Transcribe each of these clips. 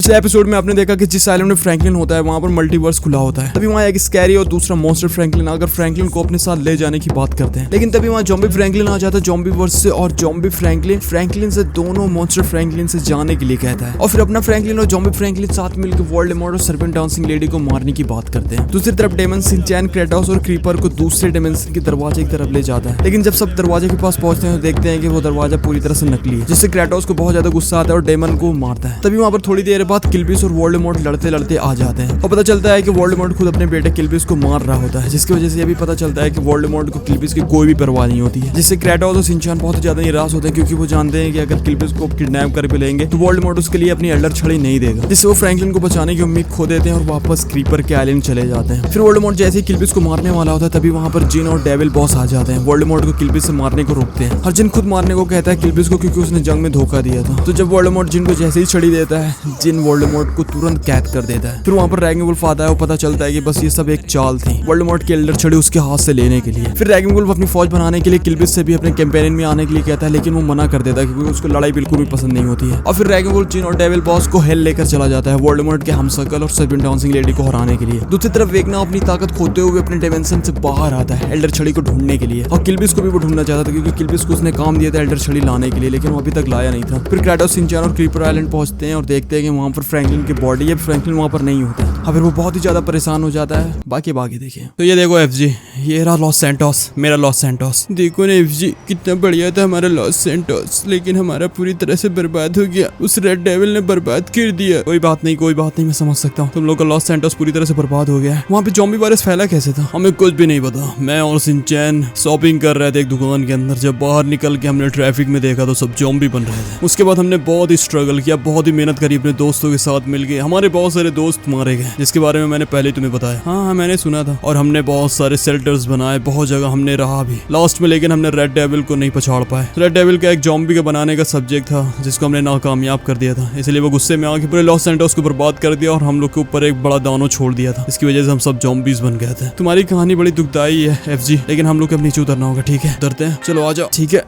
पिछले एपिसोड में आपने देखा कि जिस आइलैंड में फ्रैंकलिन होता है वहाँ पर मल्टीवर्स खुला होता है। तभी वहाँ एक स्कैरी और दूसरा मॉन्स्टर फ्रैंकलिन आकर फ्रैंकलिन को अपने साथ ले जाने की बात करते हैं, लेकिन तभी वहाँ ज़ॉम्बी फ्रैंकलिन आ जाता है ज़ॉम्बी वर्स से, और ज़ॉम्बी फ्रैंकलिन से दोनों मॉन्स्टर फ्रैंकलिन से जाने के लिए कहता है, और फिर अपना फ्रैंकलिन और ज़ॉम्बी फ्रैंकलिन साथ मिलकर वोल्डेमॉर्ट और सर्पेंट डांसिंग लेडी को मारने की बात करते हैं। दूसरी तरफ डेमन शिनचैन, क्रेटोस और क्रीपर को दूसरे डायमेंशन के दरवाजे की तरफ ले जाता है, लेकिन जब सब दरवाजे के पास पहुंचते हैं तो देखते हैं कि वो दरवाजा पूरी तरह से नकली है, जिससे क्रेटोस को बहुत ज्यादा गुस्सा आता है और डेमन को मारता है। तभी वहाँ पर थोड़ी देर बाद किलबिस और वोल्डेमॉर्ट लड़ते लड़ते आ जाते हैं और पता चलता है कि वोल्डेमॉर्ट खुद अपने बेटे किलबिस को मार रहा होता है, जिसकी वजह से ये भी पता चलता है कि वोल्डेमॉर्ट को किलबिस की कोई भी परवाह नहीं होती है, जिससे क्रेटोस और शिनचैन बहुत ज्यादा निराश होते हैं, क्योंकि वो जानते हैं कि अगर किलबिस को किडनैप कर भी लेंगे तो वोल्डेमॉर्ट उसके लिए अपनी एल्डर छड़ी नहीं देगा, जिससे वो फ्रैंकलिन को बचाने की उम्मीद खो देते हैं और वापस क्रीपर के आइलैंड चले जाते हैं। फिर वोल्डेमॉर्ट जैसे ही किलबिस को मारने वाला होता है तभी वहाँ पर जिन और डेविल बॉस आ जाते हैं, वोल्डेमॉर्ट को किलबिस से मारने को रोकते हैं। और जिन खुद मारने को कहता है किलबिस को, क्योंकि उसने जंग में धोखा दिया था। तो जब वोल्डेमॉर्ट जिन को जैसे ही छड़ी देता है, जिन वोल्डेमॉर्ट को तुरंत कैद कर देता है। फिर वहाँ पर रैगिंग वुल्फ आता है और पता चलता है कि बस ये सब एक चाल थी वोल्डेमॉर्ट की एल्डर छड़ी उसके हाथ से लेने के लिए। फिर रैगिंग वुल्फ अपनी फौज बनाने के लिए किलबिस से भी अपने कैंपेनियन में आने के लिए कहता है, लेकिन वो मना कर देता है क्योंकि उसको लड़ाई बिल्कुल भी पसंद नहीं होती है। और फिर रैगिंग वुल्फ जिन और डेविल बॉस को हेल लेकर चला जाता है वोल्डेमॉर्ट के हमशक्ल और सर्पेंट डांसिंग लेडी को हराने के लिए। दूसरी तरफ वेगना अपनी ताकत खोते हुए अपने डायमेंशन से बाहर आता है एल्डर छड़ी को ढूंढने के लिए, और किलबिस को भी वो ढूंढना चाहता था क्योंकि किलबिस को उसने काम दिया था एल्डर छड़ी लाने के लिए, लेकिन वो अभी तक लाया नहीं था। फिर क्रेटोस, शिनचैन और क्रीपर आइलैंड पहुंचते हैं और देखते हैं कि वहाँ पर फ्रैंकलिन की बॉडी है, फ्रैंकलिन वहाँ पर नहीं होता। और फिर वो बहुत ही ज्यादा परेशान हो जाता है। बाकी देखिए तो ये देखो एफजी, ये रहा लॉस सैंटोस, मेरा लॉस सैंटोस। देखो ना एफजी, कितना बढ़िया था हमारा लॉस सैंटोस, लेकिन हमारा पूरी तरह से बर्बाद हो गया, उस रेड डेविल ने बर्बाद कर दिया। कोई बात नहीं, मैं समझ सकता हूँ, तुम लोग का लॉस सैंटोस पूरी तरह से बर्बाद हो गया है। वहाँ पे ज़ॉम्बी वायरस फैला कैसे था? हमें कुछ भी नहीं पता। मैं और शिनचैन शॉपिंग कर रहे थे एक दुकान के अंदर, जब बाहर निकल के हमने ट्रैफिक में देखा तो सब ज़ॉम्बी बन रहे थे। उसके बाद हमने बहुत ही स्ट्रगल किया, बहुत ही मेहनत करी, अपने दोस्तों के साथ मिलके हमारे बहुत सारे दोस्त मारे गए, जिसके बारे में मैंने पहले तुम्हें बताया। हाँ, मैंने सुना था। और हमने बहुत सारे शेल्टर्स बनाए, बहुत जगह हमने रहा भी लास्ट में, लेकिन हमने रेड डेविल को नहीं पछाड़ पाए। रेड डेविल का एक ज़ॉम्बी का बनाने का सब्जेक्ट था जिसको हमने नाकामयाब कर दिया था, इसलिए वो गुस्से में आके पूरे लॉस सैंटोस को बर्बाद कर दिया और हम लोग के ऊपर एक बड़ा दानो छोड़ दिया था। इसकी वजह से हम सब ज़ॉम्बीज बन गए थे। तुम्हारी कहानी बड़ी दुखदाई है एफजी, लेकिन हम लोग को अब नीचे उतरना होगा। ठीक है, उतरते हैं, चलो आ जाओ। ठीक है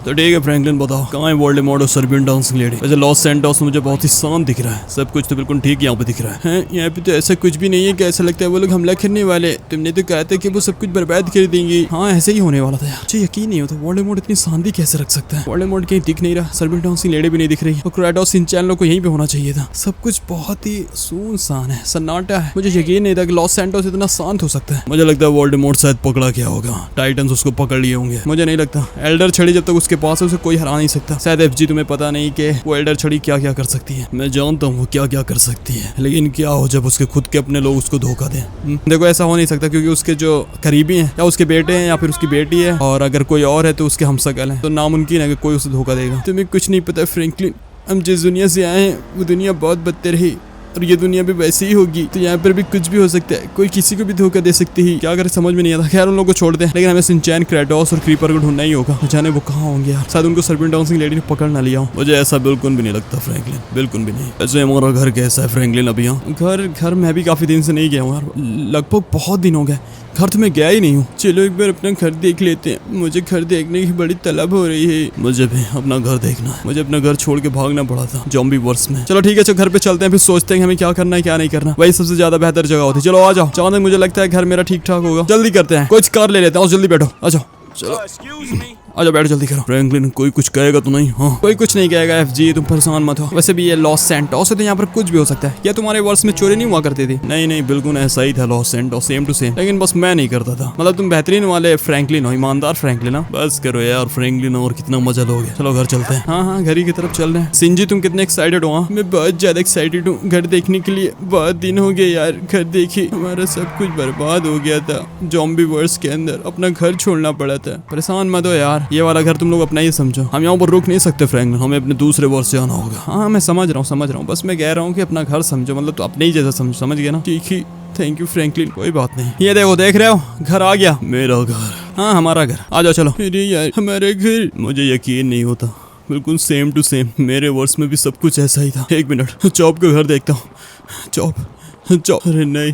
तो ठीक है फ्रैंकलिन, बताओ कहाँ है वोल्डेमॉर्ट और सर्पियन डांसिंग लेडी? वैसे लॉस सैंटोस मुझे बहुत ही शांत दिख रहा है, सब कुछ तो बिल्कुल ठीक यहाँ पे दिख रहा है। यहाँ पे तो ऐसा कुछ भी नहीं है कि ऐसा लगता है वो लोग हमला करने वाले। तुमने तो कहा था कि वो सब कुछ बर्बाद कर देंगे। हाँ, ऐसे ही होने वाला था यार, मुझे यकीन नहीं होता वोल्डेमॉर्ट इतनी शांति कैसे रख सकता है। वोल्डेमॉर्ट कहीं दिख नहीं रहा, सर्पियन डांसिंग लेडी भी नहीं दिख रही, और क्रेटोस, शिनचैन लोग को यहीं पे होना चाहिए था। सब कुछ बहुत ही सुनसान है, सन्नाटा है। मुझे यकीन नहीं था कि लॉस सैंटोस इतना शांत हो सकता है। मुझे लगता है वोल्डेमॉर्ट शायद पकड़ा गया होगा, टाइटन्स उसको पकड़ लिए होंगे। मुझे नहीं लगता एल्डर छड़ी जब तक उसके पास है उसे कोई हरा नहीं सकता। शायद एफजी तुम्हें पता नहीं कि वो एल्डर छड़ी क्या क्या कर सकती है। मैं जानता हूँ वो क्या क्या कर सकती है, लेकिन क्या हो जब उसके खुद के अपने लोग उसको धोखा दें। देखो ऐसा हो नहीं सकता, क्योंकि उसके जो करीबी हैं या उसके बेटे हैं या फिर उसकी बेटी है, और अगर कोई और है तो उसके हमशक्ल है, तो नामुमकिन है कि कोई उसे धोखा देगा। तुम्हें कुछ नहीं पता फ्रैंकलिन, हम जिस दुनिया से आए हैं वो दुनिया बहुत बदतर है, और ये दुनिया भी वैसी ही होगी। तो यहाँ पर भी कुछ भी हो सकता है, कोई किसी को भी धोखा दे सकती है। क्या करें समझ में नहीं आता। खैर उन लोगों को छोड़ दे, लेकिन हमें शिनचैन, क्रेटोस और क्रीपर को ढूंढना ही होगा। जाने वो कहाँ होंगे यार, शायद उनको सर्पियन डांसिंग लेडी ने पकड़ ना लिया हो। मुझे ऐसा बिल्कुल भी नहीं लगता फ्रैंकलिन, बिल्कुल भी नहीं। ऐसे हमारा घर कैसा है फ्रैंकलिन? अभी यहाँ घर मैं भी काफी दिन से नहीं गया हूँ यार, लगभग बहुत दिन हो गए। घर तो मैं गया ही नहीं हूँ। चलो एक बार अपना घर देख लेते हैं, मुझे घर देखने की बड़ी तलब हो रही है। मुझे भी अपना घर देखना है, मुझे अपना घर छोड़ के भागना पड़ा था ज़ॉम्बी वर्स में। चलो ठीक है, चलो घर पे चलते हैं, फिर सोचते हैं हमें क्या करना है क्या नहीं करना। वही सबसे ज्यादा बेहतर जगह होती है। चलो आ जाओ, जहाँ तक मुझे लगता है घर मेरा ठीक ठाक होगा। जल्दी करते हैं, कुछ कार ले लेते हैं, जल्दी बैठो, आ जाओ। चलो आजा, बैठ जल्दी करो। फ्रैंकलिन कोई कुछ कहेगा तो नहीं? हाँ, कोई कुछ नहीं कहेगा एफजी, तुम परेशान मत हो। वैसे भी ये लॉस सैंटोस है तो यहाँ पर कुछ भी हो सकता है। क्या तुम्हारे वर्ष में चोरी नहीं हुआ करती थी? नहीं, बिल्कुल ऐसा ही था Los Santos, same to same, लेकिन बस मैं नहीं करता था। मतलब तुम बेहतरीन वाले फ्रैंकलिन हो, ईमानदार फ्रैंकलिन हो। बस करो यार फ्रैंकलिन, और कितना मजा लोगे। चलो घर चलते हैं। हाँ, घर ही की तरफ चल रहे हैं। सिंजी तुम कितने एक्साइटेड हो? मैं बहुत ज्यादा एक्साइटेड हूँ घर देखने के लिए। बहुत दिन हो गए यार घर देखे, हमारा सब कुछ बर्बाद हो गया था ज़ॉम्बी वर्स के अंदर, अपना घर छोड़ना पड़ा था। परेशान मत हो यार, ये वाला घर तुम लोग अपना ही समझो, हम यहाँ पर रुक नहीं सकते फ्रैंकलिन, हमें अपने दूसरे वर्स से आना होगा। हाँ, मैं समझ रहा हूँ, बस मैं कह रहा हूँ कि अपना घर समझो, मतलब तो अपने ही जैसा समझो, समझ गया ना? ठीक ही, थैंक यू फ्रैंकलिन, कोई बात नहीं। ये देखो, देख रहे हो घर आ गया, मेरा घर। हाँ, हमारा घर, आ जाओ चलो। अरे यार हमारे घर, मुझे यकीन नहीं होता, बिल्कुल सेम टू सेम मेरे वर्स में भी सब कुछ ऐसा ही था। एक मिनट, चॉप का घर देखता हूँ। चॉप, अरे नहीं,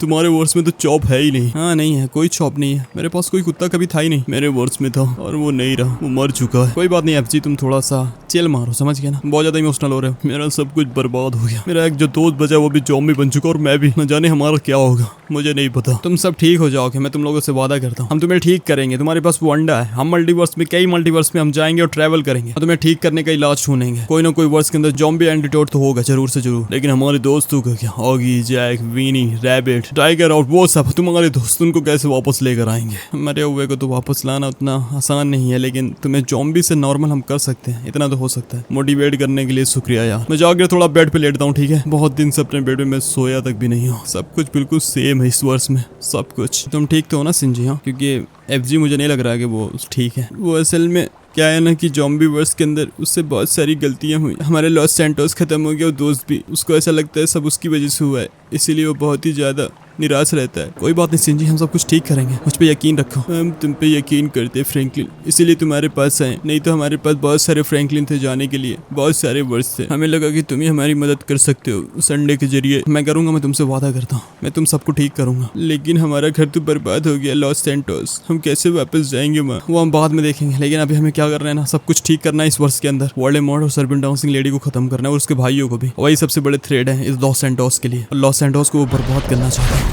तुम्हारे वर्स में तो चॉप है ही नहीं। हाँ नहीं है, कोई चॉप नहीं है। मेरे पास कोई कुत्ता कभी था ही नहीं। मेरे वर्स में था और वो नहीं रहा, वो मर चुका है। कोई बात नहीं एफजी, तुम थोड़ा सा चिल मारो, समझ गया ना? बहुत ज्यादा इमोशनल हो रहे हो। मेरा सब कुछ बर्बाद हो गया। मेरा एक जो दोस्त बचा वो भी ज़ॉम्बी बन चुका और मैं भी। न जाने हमारा क्या होगा, मुझे नहीं पता। तुम सब ठीक हो जाओगे, मैं तुम लोगों से वादा करता हूँ। हम तुम्हें ठीक करेंगे। तुम्हारे पास वो अंडा है। हम मल्टीवर्स में, कई मल्टीवर्स में हम जाएंगे और ट्रैवल करेंगे और तुम्हें ठीक करने का इलाज ढूंढेंगे। कोई ना कोई वर्स के अंदर ज़ॉम्बी एंटीडोट तो होगा जरूर से जरूर। लेकिन हमारे दोस्तों का क्या? ऑगी, जैक, वीनी, रैबिट, टाइगर और वो सब तुम्हारे दोस्त, उनको कैसे वापस लेकर आएंगे? मरे हुए को तो वापस लाना उतना आसान नहीं है, लेकिन तुम्हें ज़ॉम्बी से नॉर्मल हम कर सकते हैं, इतना तो हो सकता है। मोटिवेट करने के लिए शुक्रिया यार। मैं जाकर थोड़ा बेड पे लेटता हूँ, ठीक है? बहुत दिन से अपने बेड में मैं सोया तक भी नहीं हूँ। सब कुछ बिल्कुल सेम है इस वर्ष में, सब कुछ। तुम ठीक तो हो ना सिंजी? हाँ, क्योंकि एफजी मुझे नहीं लग रहा है कि वो ठीक है। वो असल में क्या है ना कि ज़ॉम्बी वर्स के अंदर उससे बहुत सारी गलतियां हुई। हमारे लॉस सैंटोस खत्म हो गया और दोस्त भी, उसको ऐसा लगता है सब उसकी वजह से हुआ है, इसीलिए वो बहुत ही ज़्यादा निराश रहता है। कोई बात नहीं सिंजी, हम सब कुछ ठीक करेंगे, मुझ पे यकीन रखो। हम तुम पे यकीन करते फ्रैंकलिन, इसीलिए तुम्हारे पास आए। नहीं तो हमारे पास बहुत सारे फ्रैंकलिन थे जाने के लिए, बहुत सारे वर्स थे। हमें लगा कि तुम ही हमारी मदद कर सकते हो उस अंडे के जरिए। मैं करूँगा, मैं तुमसे वादा करता हूँ, मैं तुम सबको ठीक करूँगा। लेकिन हमारा घर तो बर्बाद हो गया लॉस सैंटोस, हम कैसे वापस जाएंगे वहाँ? वो हम बाद में देखेंगे। लेकिन अभी हमें क्या करना है ना, सब कुछ ठीक करना है इस वर्ष के अंदर। वोल्डेमॉर्ट और सर्पेंट डांसिंग लेडी को खत्म करना है और उसके भाइयों को भी। वही सबसे बड़े थ्रेड है इस लॉस सैंटोस के लिए। लॉस सैंटोस को वो बर्बाद करना चाहता है।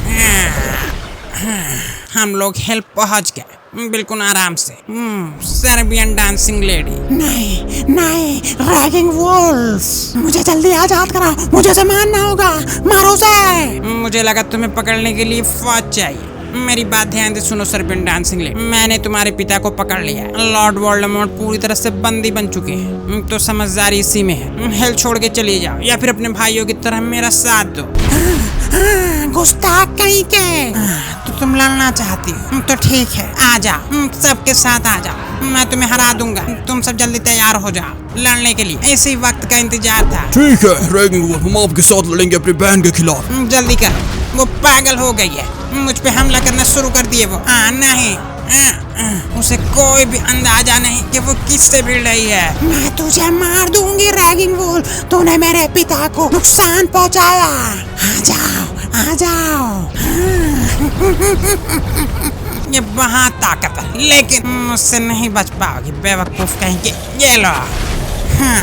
हम लोग हेल्प पहुंच गए बिल्कुल आराम से। Serbian dancing lady. नहीं नहीं, रैगिंग वुल्फ्स, मुझे जल्दी आजाद कराओ, मुझे उसे मारना होगा, मारो उसे। मुझे लगा तुम्हें पकड़ने के लिए फौज चाहिए। मेरी बात ध्यान से सुनो सर्बियन डांसिंग लेडी, मैंने तुम्हारे पिता को पकड़ लिया। लॉर्ड वोल्डेमॉर्ट पूरी तरह से बंदी बन चुके हैं, तो समझदारी इसी में है। हेल्प छोड़ के चली जाओ या फिर अपने भाइयों की तरह मेरा साथ दो। गुस्ताख कहीं के। तो तुम लड़ना चाहती हो तो ठीक है, आ जाओ, सबके साथ आ जाओ, मैं तुम्हें हरा दूंगा। तुम सब जल्दी तैयार हो जाओ लड़ने के लिए, इसी वक्त का इंतजार था। ठीक है रैगिंग वुल्फ, हम आपके साथ लड़ेंगे अपनी बहन के खिलाफ। जल्दी करो, वो पागल हो गई है, मुझ पे हमला करना शुरू कर दिए वो। नहीं, उसे कोई भी अंदाजा नहीं कि वो किससे भिड़ रही है। मैं तुझे मार दूंगी रैगिंग वुल्फ, तूने मेरे पिता को नुकसान पहुंचाया। आ जाओ आ जाओ। ये बहुत ताकत है, लेकिन मुझसे नहीं बच पाओगी बेवकूफ कहीं के। ये लो, हाँ,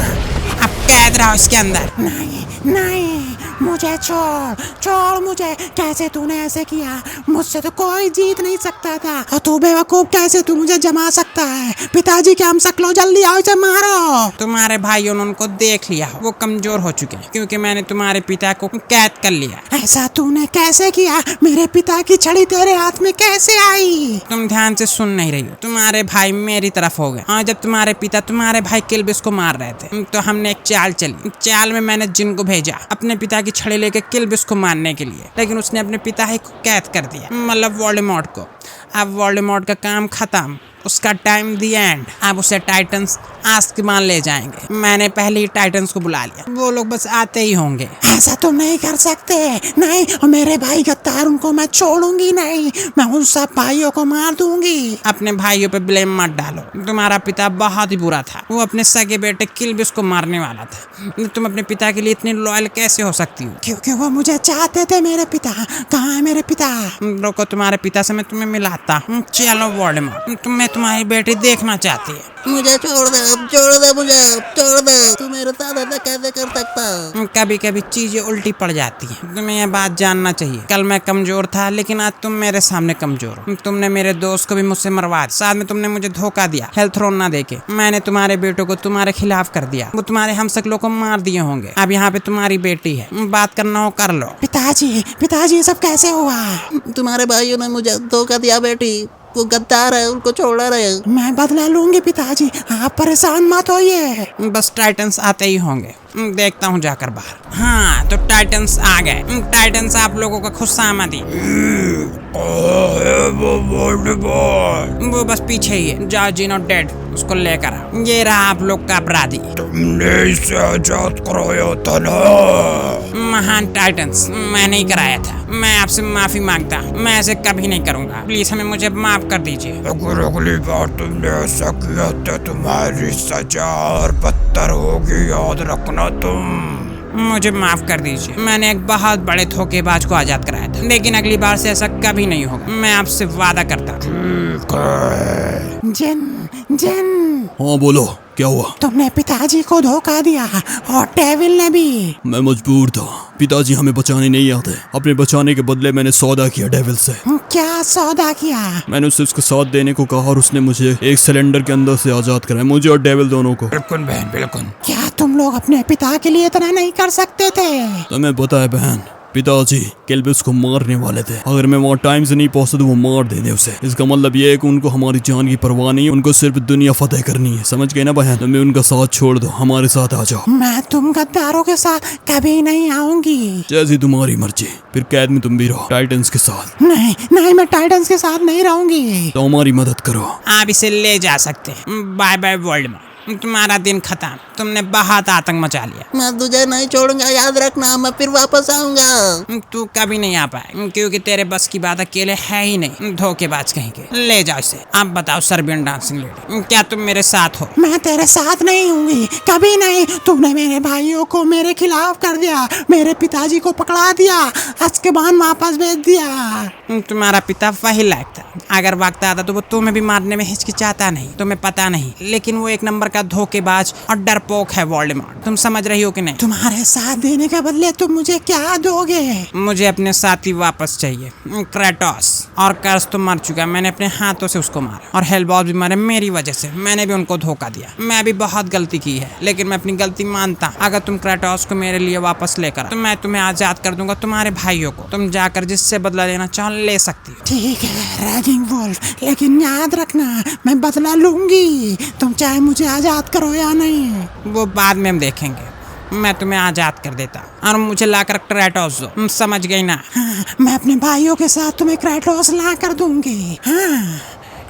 अब कैद रहो इसके अंदर। नहीं नहीं, मुझे छोड़ मुझे। कैसे तूने ऐसे किया? मुझसे तो कोई जीत नहीं सकता था, और तू बेवकूफ, कैसे तू मुझे जमा सकता है? पिताजी के हम सकलो, जल्दी आओ, इसे मारो। तुम्हारे भाइयों ने उनको देख लिया, वो कमजोर हो चुके हैं क्योंकि मैंने तुम्हारे पिता को कैद कर लिया। ऐसा तूने कैसे किया? मेरे पिता की छड़ी तेरे हाथ में कैसे आई? तुम ध्यान से सुन नहीं रही हो। तुम्हारे भाई मेरी तरफ हो गए। और जब तुम्हारे पिता तुम्हारे भाई किल्बिस को मार रहे थे, तो हमने एक चाल चली। चाल में मैंने जिन को भेजा अपने पिता की छड़ी लेके किल्बिस को मारने के लिए, लेकिन उसने अपने पिता ही को कैद कर दिया, मतलब वोल्डेमॉर्ट को। अब वोल्डेमॉर्ट का काम खत्म, उसका टाइम दी एंड। अब उसे टाइटन्स आसमान ले जाएंगे। मैंने पहले ही टाइटन्स को बुला लिया, वो लोग बस आते ही होंगे। ऐसा तुम नहीं कर सकते। नहीं, और मेरे भाई गद्दार, उनको मैं छोड़ूंगी नहीं। मैं उन सब भाइयों को मार दूंगी। अपने भाइयों पे ब्लेम मत डालो। तुम्हारा पिता बहुत ही बुरा था, वो अपने सगे बेटे किल्बिस को मारने वाला था। तुम अपने पिता के लिए इतनी लॉयल कैसे हो सकती हो? क्योंकि वो मुझे चाहते थे। मेरे पिता कहाँ है? मेरे पिता रुको, तुम्हारे पिता से मैं तुम्हें मिलाता हूँ। चलो वोल्डेमॉर्ट, तुम्हें तुम्हारी बेटी देखना चाहती है। मुझे छोड़ दे, मुझे छोड़ दे। तू मेरे साथ ऐसा कैसे कर सकता? कभी कभी चीजें उल्टी पड़ जाती हैं, तुम्हें यह बात जानना चाहिए। कल मैं कमजोर था, लेकिन आज तुम मेरे सामने कमजोर हो। तुमने मेरे दोस्त को भी मुझसे मरवा दिया, साथ में तुमने मुझे धोखा दिया हेल्थ थ्रोन ना देके। मैंने तुम्हारे बेटों को तुम्हारे खिलाफ कर दिया, वो तुम्हारे हमशक्लों को मार दिए होंगे। अब यहाँ पे तुम्हारी बेटी है, बात करना हो कर लो। पिताजी ये सब कैसे हुआ? तुम्हारे भाइयों ने मुझे धोखा दिया बेटी, वो गद्दार है, उनको छोड़ा रहे। मैं बदला लूंगी पिताजी, आप परेशान मत होइए। बस टाइटन्स आते ही होंगे, देखता हूँ जाकर बाहर। हाँ, तो टाइटन्स आ गए। टाइटन्स आप लोगों का खुशामदी। वो बस पीछे ही है, जाओ जीनो डेड, उसको लेकर आओ। ये रहा आप लोग का अपराधी। तुमने इसे आजाद कराया था ना? महान टाइटन्स, मैं नहीं कराया था। मैं आपसे माफी मांगता हूँ, मैं ऐसे कभी नहीं करूँगा। प्लीज हमें मुझे माफ कर दीजिए। अगर अगली बार तुमने ऐसा किया तो तुम्हारी सजा और बदतर होगी, याद रखना तुम। मुझे माफ कर दीजिए, मैंने एक बहुत बड़े धोखेबाज को आजाद कराया था, लेकिन अगली बार से ऐसा कभी नहीं होगा, मैं आपसे वादा करता हूँ। जिन जिन हाँ बोलो, क्या हुआ? तुमने पिताजी को धोखा दिया और डेविल ने भी। मैं मजबूर था, पिताजी हमें बचाने नहीं आते। अपने बचाने के बदले मैंने सौदा किया डेविल से। क्या सौदा किया? मैंने उससे उसका साथ देने को कहा और उसने मुझे एक सिलेंडर के अंदर से आजाद कराया, मुझे और डेविल दोनों को। बिल्कुल बहन, बिल्कुल। क्या तुम लोग अपने पिता के लिए इतना नहीं कर सकते थे? तुम्हें पता है बहन, पिताजी किल्बिस को मारने वाले थे। अगर मैं वहाँ टाइम से नहीं पहुंचा तो वो मार दे उसे। इसका मतलब ये है कि उनको हमारी जान की परवाह नहीं है, उनको सिर्फ दुनिया फतेह करनी है। समझ गए ना बहन? तुम्हें उनका साथ छोड़ दो, हमारे साथ आ जाओ। मैं तुम गद्दारों के साथ कभी नहीं आऊंगी। जैसी तुम्हारी मर्जी, फिर कैद में तुम भी रहो टाइटन्स के साथ। नहीं नहीं, मैं टाइटन्स के साथ नहीं रहूंगी। तो हमारी मदद करो। आप इसे ले जा सकते हैं। बाय बाय वर्ल्ड में, तुम्हारा दिन खत्म। तुमने बहुत आतंक मचा लिया। मैं तुझे नहीं छोड़ूंगा, याद रखना, मैं फिर वापस आऊंगा। तू कभी नहीं आ पाए, क्योंकि तेरे बस की बात अकेले है ही नहीं। धोखेबाज कहीं के, ले जाओ इसे। आप बताओ सर्बियन डांसिंग लेडी, क्या तुम मेरे साथ हो? मैं तेरे साथ नहीं हूँगी, कभी नहीं। तुमने मेरे भाइयों को मेरे खिलाफ कर दिया, मेरे पिताजी को पकड़ा दिया, अस्कबान वापस भेज दिया। तुम्हारा पिता वही लायक था। अगर वक्त आता तो वो तुम्हें भी मारने में हिचकिचाता नहीं, तुम्हें पता नहीं। लेकिन वो एक नंबर का धोखेबाज और डरपोक है वोल्डेमॉर्ट। तुम समझ रही हो कि नहीं? तुम्हारे साथ देने के बदले तुम मुझे क्या दोगे? मुझे अपने साथी वापस चाहिए, क्रेटोस। और कर्स तो मर चुका, मैंने अपने हाथों से उसको मारा। और हेलबॉस भी मरे मेरी वजह से, मैंने भी उनको धोखा दिया। मैं भी बहुत गलती की है, लेकिन मैं अपनी गलती मानता। अगर तुम क्रेटोस को मेरे लिए वापस लेकर तो मैं तुम्हें आजाद कर दूंगा, तुम्हारे भाइयों को। तुम जाकर जिससे बदला लेना चाहो ले सकती हो। ठीक है रैगिंग वुल्फ, लेकिन याद रखना मैं बदला लूंगी, तुम चाहे मुझे आजाद करो या नहीं। वो बाद में हम देखेंगे। मैं तुम्हें आजाद कर देता और मुझे लाकर क्रेटोस दो। समझ गई ना? हाँ, मैं अपने भाइयों के साथ तुम्हें क्रेटोस ला कर दूंगी। हाँ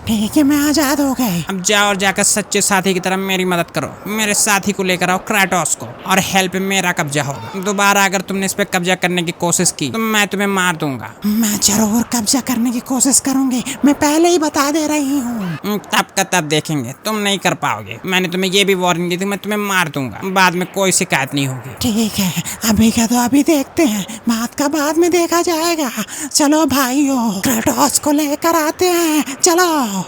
ठीक है, मैं आजाद हो गए। अब जाओ और जाकर सच्चे साथी की तरह मेरी मदद करो। मेरे साथी को लेकर आओ क्रेटोस को, और हेल्प मेरा कब्जा होगा। दोबारा अगर तुमने इस पे कब्जा करने की कोशिश की तो मैं तुम्हें मार दूंगा। मैं जरूर कब्जा करने की कोशिश करूंगी, मैं पहले ही बता दे रही हूँ। तब का तब देखेंगे, तुम नहीं कर पाओगे। मैंने तुम्हें ये भी वार्निंग दी थी, मैं तुम्हें मार दूंगा। बाद में कोई शिकायत नहीं होगी। ठीक है, अभी का तो अभी देखते हैं, बात का बाद में देखा जाएगा। चलो भाइयों, क्रेटोस को लेकर आते हैं, चलो।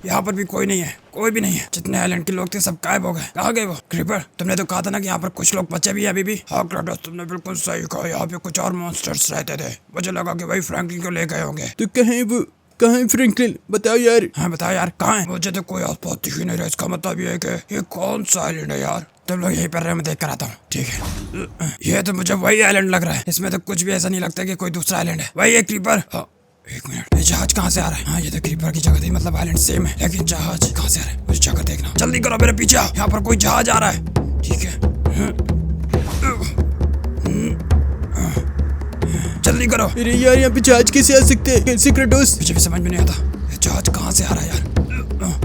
यहाँ पर भी कोई नहीं है, कोई भी नहीं है। जितने आइलैंड के लोग थे सब गायब हो गए। कहाँ गए वो? क्रीपर, तुमने तो कहा था ना कि यहाँ पर कुछ लोग बचे भी है अभी भी। हाँ क्रेटोस, तुमने बिल्कुल सही कहा। यहाँ पे कुछ और मॉन्स्टर्स रहते थे, मुझे लगा कि वही फ्रैंकलिन को ले गए होंगे। तो कहीं फ्रैंकलिन, बताओ यार। हाँ बताओ यार, कहाँ है? मुझे तो कोई आसपास दिख ही नहीं रहा। इसका मतलब ये है कि ये कौन सा आइलैंड है यार? तुम लोग यहीं पर रहे, मैं देख कर आता हूँ। ठीक है, ये तो मुझे वही आइलैंड लग रहा है। इसमें तो कुछ भी ऐसा नहीं लगता कि कोई दूसरा आइलैंड है। वही है क्रीपर। एक मिनट, ये जहाज कहाँ से आ रहा है? हाँ ये तो क्रीपर की जगह थी, मतलब आइलैंड सेम है, लेकिन जहाज कहाँ से आ रहा है? मुझे जगह देखना। जल्दी करो, मेरे पीछे आओ। यहाँ पर कोई जहाज आ रहा है। ठीक है, जल्दी करो। अरे यार, यहाँ पे जहाज कैसे आ सकते हैं? कैसे क्रेटोस? मुझे भी समझ में नहीं आता, ये जहाज कहाँ से आ रहा है यार।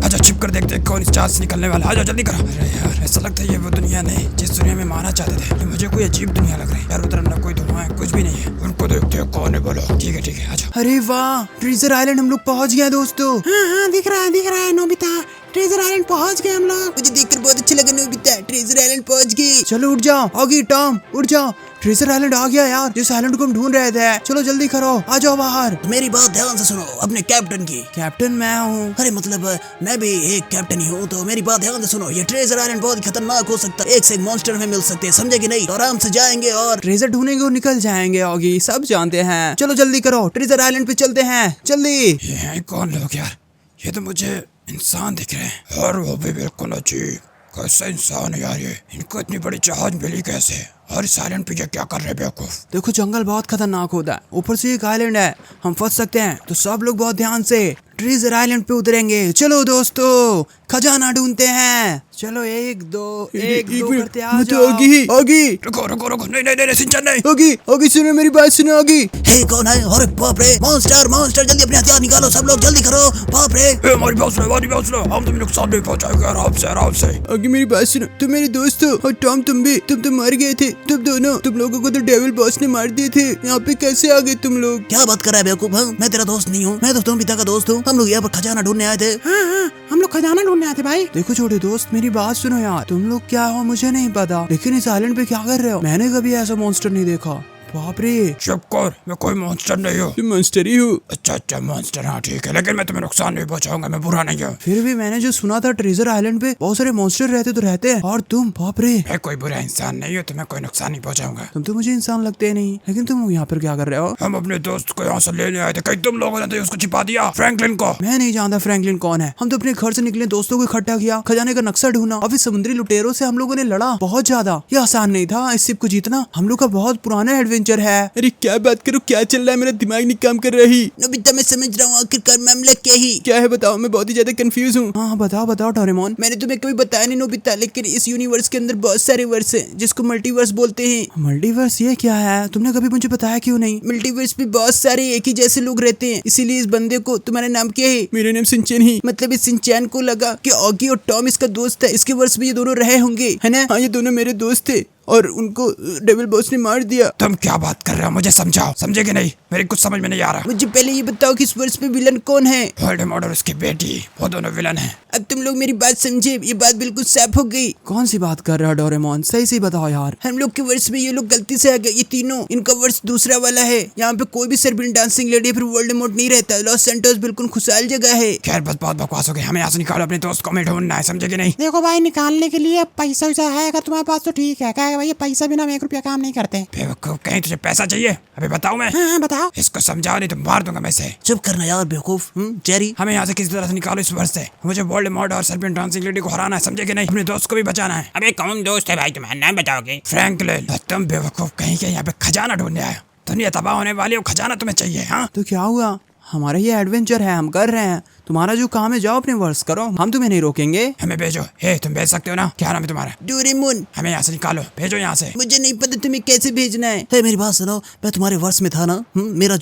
आजा छिप कर देखते कौन इस जहाज से निकलने वाला है। आजा जल्दी करो। अरे यार, ऐसा लगता है ये वो दुनिया नहीं जिस दुनिया में माना चाहते थे। ये मुझे कोई अजीब दुनिया लग रही है यार। उधर ना कोई धुआं है, कुछ भी नहीं है। उनको देखते हैं कौन है बोलो। ठीक है, आजा। अरे वाह, ट्रेजर आइलैंड हम लोग पहुंच गए दोस्तों। हाँ दिख रहा है नोबिता, ट्रेजर आइलैंड पहुंच गए हम लोग। मुझे देखकर बहुत अच्छा लगा नोबिता, ट्रेजर आइलैंड पहुंच गए। चलो उठ जाओ, आगे टॉम उठ जाओ। ट्रेजर आइलैंड आ गया यार, जिस आइलैंड को हम ढूंढ रहे थे। चलो जल्दी करो, आ जाओ बाहर। तो मेरी बात ध्यान से सुनो, अपने कैप्टन की। कैप्टन मैं हूँ। अरे मतलब मैं भी एक कैप्टन ही हूँ, तो मेरी बात ध्यान से सुनो। ये ट्रेजर आइलैंड बहुत खतरनाक हो सकता है, एक से एक मॉन्स्टर में मिल सकते हैं, समझे कि नहीं? तो आराम से जाएंगे और ट्रेजर ढूंढेंगे और निकल जाएंगे। ऑगी सब जानते हैं। चलो जल्दी करो, ट्रेजर आइलैंड पे चलते हैं, जल्दी। ये हैं कौन लोग यार? ये तो मुझे इंसान दिख रहे हैं, और वो भी बिल्कुल अजीब। कैसे इंसान है यार ये? इनको इतनी बड़ी जहाज मिली कैसे? और इस आइलैंड पे ये क्या कर रहे बेवकूफ? देखो जंगल बहुत खतरनाक होता है, ऊपर से एक आइलैंड है, हम फंस सकते हैं। तो सब लोग बहुत ध्यान से ट्रेजर आइलैंड पे उतरेंगे। चलो दोस्तों, खजाना ढूंढते हैं। चलो एक दो करते आ जाओ। आगे रुको, नहीं सिंचन नहीं। आगे सुनो, मेरी बात सुनो। आगे हे कौन है? और बाप रे, मॉन्स्टर जल्दी अपने हथियार निकालो, सब लोग जल्दी करो। बाप रे, हमारी बात सुनो, हम तुम्हें नुकसान नहीं पहुंचाएंगे। आराम से। आगे मेरी बात सुनो, तुम मेरे दोस्त हो और टॉम तुम भी। तुम तो मर गए थे, तुम लोगों को तो डेविल बॉस ने मार दिए थे। यहाँ पे कैसे आ गए तुम लोग? क्या बात कर रहा है बेवकूफ? हाँ, मैं तेरा दोस्त नहीं हूँ, मैं तो तुम पिता का दोस्त हूँ। हम लोग यहाँ पर खजाना ढूंढने आए थे। हाँ हाँ, हम लोग खजाना ढूंढने आए थे भाई। देखो छोटे दोस्त, मेरी बात सुनो यार, तुम लोग क्या हो मुझे नहीं पता, लेकिन इस आइलैंड पे क्या कर रहे हो? मैंने कभी ऐसा मॉन्स्टर नहीं देखा। बाप रे, चुप कर, मैं कोई मॉन्स्टर नहीं हूँ। तुम मॉन्स्टर ही हो। अच्छा मॉन्स्टर, हाँ ठीक है, लेकिन मैं तुम्हें नुकसान नहीं पहुंचाऊंगा, मैं बुरा नहीं हूँ। फिर भी मैंने जो सुना था ट्रेजर आइलैंड पे बहुत सारे मॉन्स्टर रहते तो रहते हैं, और तुम बाप रे। मैं कोई बुरा इंसान नहीं हूँ, तुम्हें कोई नुकसान नहीं पहुंचाऊंगा। तुम तो मुझे इंसान लगते नहीं, लेकिन तुम यहाँ पर क्या कर रहे हो? हम अपने दोस्त को यहाँ से लेने आए थे, कहीं तुम लोगों ने तो उसको छिपा दिया, फ्रैंकलिन को। मैं नहीं जानता फ्रैंकलिन कौन है। हम तो अपने घर से निकले, दोस्तों को इकट्ठा किया, खजाने का नक्शा ढूंढा, और फिर समुद्री लुटेरों से हम लोगों ने लड़ा बहुत ज्यादा। ये आसान नहीं था इस शिप को जीतना, हम लोग का बहुत पुराना एडवेंचर है। अरे क्या बात करो, क्या चल रहा है? मेरा दिमाग नहीं काम कर रही। नोबिता मैं समझ रहा हूँ, आखिरकार मामला क्या है बताओ, मैं बहुत ही ज्यादा कंफ्यूज हूँ। हाँ बताओ बताओ डोरेमोन। मैंने तुम्हें कभी बताया नहीं नोबिता, लेकिन इस यूनिवर्स के अंदर बहुत सारे वर्स हैं जिसको मल्टीवर्स बोलते हैं। मल्टीवर्स ये क्या है? तुमने कभी मुझे बताया क्यों नहीं? मल्टीवर्स में बहुत सारे एक ही जैसे लोग रहते हैं, इसीलिए इस बंदे को, तुम्हारा नाम क्या है? मेरा नाम सिंचन ही। मतलब इस सिंचैन को लगा कि ऑगी और टॉम इसका दोस्त है, इसके वर्ष में ये दोनों रहे होंगे, है ना? हाँ ये दोनों मेरे दोस्त थे और उनको डेविल बॉस ने मार दिया। तुम क्या बात कर रहे हो, मुझे समझाओ, समझे कि नहीं? मेरे कुछ समझ में नहीं आ रहा। मुझे पहले ये बताओ कि इस वर्ष में विलन कौन है? वोल्डेमॉर्ट और उसकी बेटी, वो दोनों विलन हैं। अब तुम लोग मेरी बात समझे, ये बात बिल्कुल साफ हो गई। कौन सी बात कर रहा है डोरेमोन? सही से बताओ यार। हम लोग के वर्ष में ये लोग गलती से आ गए, ये तीनों, इनका वर्ष दूसरा वाला है। यहाँ पे कोई भी सर्बिन डांसिंग लेडी फिर वोल्डेमॉर्ट नहीं रहता। लॉस सैंटोस बिल्कुल खुशहाल जगह है। खैर बस बहुत बकवास हो गई, हमें यहाँ से निकालो, अपने दोस्त को हमें ढूंढना है, समझे कि नहीं? देखो भाई, निकालने के लिए पैसा वैसा है अगर तुम्हारे पास तो ठीक है, क्या है भाई, पैसा बिना 1 रुपया काम नहीं करते। बेवकूफ, कहीं तुझे पैसा चाहिए? अभी बताऊं मैं? हाँ बताओ। इसको समझाओ नहीं तो मार दूंगा मैं इसे। चुप करना यार बेवकूफ। जेरी, हमें यहाँ से किसी तरह से निकालो इस वर्ष से। मुझे वोल्डेमॉर्ट और सर्पियन डांसिंग लेडी को हराना है, समझे कि नहीं? अपने दोस्त को भी बचाना है। अबे कौन दोस्त है भाई, तुम्हारा नाम बताओगे? फ्रैंकलिन। तुम बेवकूफ कहीं के यहाँ पे खजाना ढूंढने आए। दुनिया तबाह होने वाली है, खजाना तुम्हें चाहिए? हाँ तो क्या हुआ? हमारा ये एडवेंचर है, हम कर रहे हैं। तुम्हारा जो काम है जाओ अपने वर्ष करो, हम तुम्हें नहीं रोकेंगे। हमें भेजो। हे तुम भेज सकते हो ना? क्या नाम है तुम्हारा? डोरेमोन। हमें यहाँ से निकालो, भेजो यहाँ से। मुझे नहीं पता तुम्हें कैसे भेजना है। मेरी बात सुनो, मैं तुम्हारे वर्ष में था ना, मेरा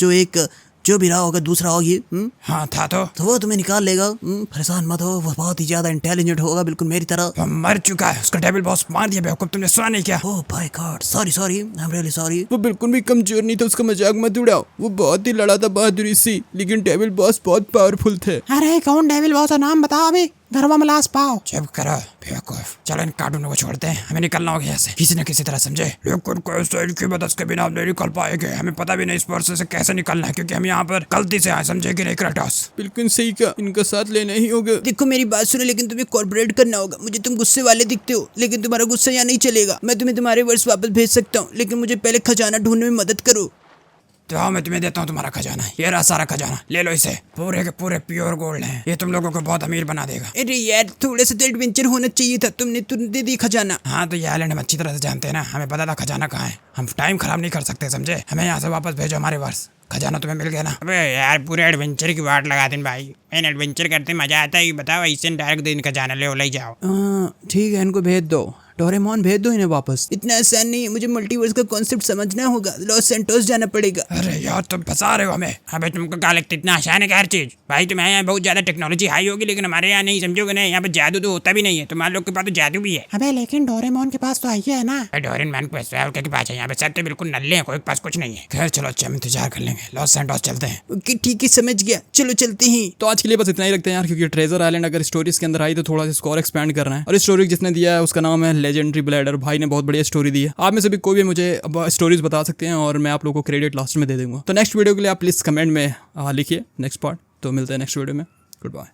जो भी रहा होगा दूसरा होगी, हाँ था तो वो तुम्हें निकाल लेगा। परेशान मत हो, वो बहुत ही ज्यादा इंटेलिजेंट होगा, बिल्कुल मेरी तरह। वो मर चुका है, उसका डेविल बॉस मार दिया। बेवकूफ, तुमने सुना नहीं क्या? Oh my God, sorry sorry, I am really sorry. वो बिल्कुल भी कमजोर नहीं था, उसका मजाक मत उड़ाओ। वो बहुत ही लड़ा था बहादुरी से, लेकिन डेविल बॉस बहुत पावरफुल थे। अरे कौन डेविल बॉस का नाम बताओ अभी, घरवा में लाश पाओ। चुप करो बेवकूफ, चलो इन कार्टूनों को छोड़ते हैं, हमें निकलना होगा यहाँ से किसी न किसी तरह, समझे? लेकिन कोई स्टाइल की मदद के बिना हम नहीं निकल पाएंगे। हमें पता भी नहीं इस वर्ष से कैसे निकलना है, क्योंकि हम यहाँ पर गलती से आए, समझे कि नहीं क्रेटोस? बिल्कुल सही का, इनका साथ लेना ही होगा। देखो मेरी बात सुनो, लेकिन तुम्हें कॉर्पोरेट करना होगा। मुझे तुम गुस्से वाले दिखते हो, लेकिन तुम्हारा गुस्सा यहाँ नहीं चलेगा। मैं तुम्हें तुम्हारे वर्ष वापस भेज सकता हूँ, लेकिन मुझे पहले खजाना ढूंढने में मदद करो। तो आओ मैं तुम्हें देता हूँ तुम्हारा खजाना। ये रहा सारा खजाना, ले लो इसे। पूरे के पूरे प्योर गोल्ड हैं, ये तुम लोगों को बहुत अमीर बना देगा। अरे यार, थोड़ा सा तो एडवेंचर होना चाहिए था, तुमने तुरंत दे दी खजाना। हाँ तो ये आइलैंड हम अच्छी तरह से जानते हैं ना, हमें पता था खजाना कहाँ है। हम टाइम खराब नहीं कर सकते, समझे? हमें यहाँ से वापस भेजो हमारे वर्ष, खजाना तुम्हें मिल गया ना। अबे यार पूरे एडवेंचर की बात लगा दें भाई, मैंने एडवेंचर करते मजा आता है। बताओ ऐसे डायरेक्ट दिन का जाना ले ले जाओ। ठीक है, इनको भेज दो। डोरेमोन भेज दो इन्हें वापस। इतना आसान नहीं है, मुझे मल्टीवर्स का कॉन्सेप्ट समझना होगा। लॉस सैंटोस जाना पड़ेगा। अरे यार तुम फंसा रहे हो हमें। अबे तुमको क्या लगता है इतना आसान है क्या हर चीज? भाई तुम्हारे यहाँ बहुत ज्यादा टेक्नोलॉजी हाई होगी, लेकिन हमारे यहाँ नहीं, समझोगे नहीं? यहाँ पे जादू तो होता भी नहीं है, तुम्हारे लोग के पास तो जादू भी है। अबे लेकिन डोरेमोन के पास तो आई है ना। डोरेमोन के पास है, यहाँ पे सब तो बिल्कुल नल्ले हैं, कोई के पास कुछ नहीं है। खैर चलो, अच्छा हम इंतजार कर लेंगे, लॉस सैंटोस चलते हैं। ओके ठीक है, समझ गया, चलो चलते हैं। तो आज के लिए बस इतना ही रखते हैं यार, क्योंकि ट्रेजर आइलैंड अगर स्टोरीज के अंदर आई तो थोड़ा सा इसको और एक्सपैंड करना है। और इस स्टोरी जिसने दिया है उसका नाम है लेजेंडरी ब्लेडर। भाई ने बहुत बढ़िया स्टोरी दी है। आप में से भी कोई भी मुझे स्टोरीज बता सकते हैं और मैं आप लोगों को क्रेडिट लास्ट में दे दूंगा। तो नेक्स्ट वीडियो के लिए आप प्लीज कमेंट में लिखिए नेक्स्ट पार्ट। तो मिलते हैं नेक्स्ट वीडियो में। Good bye.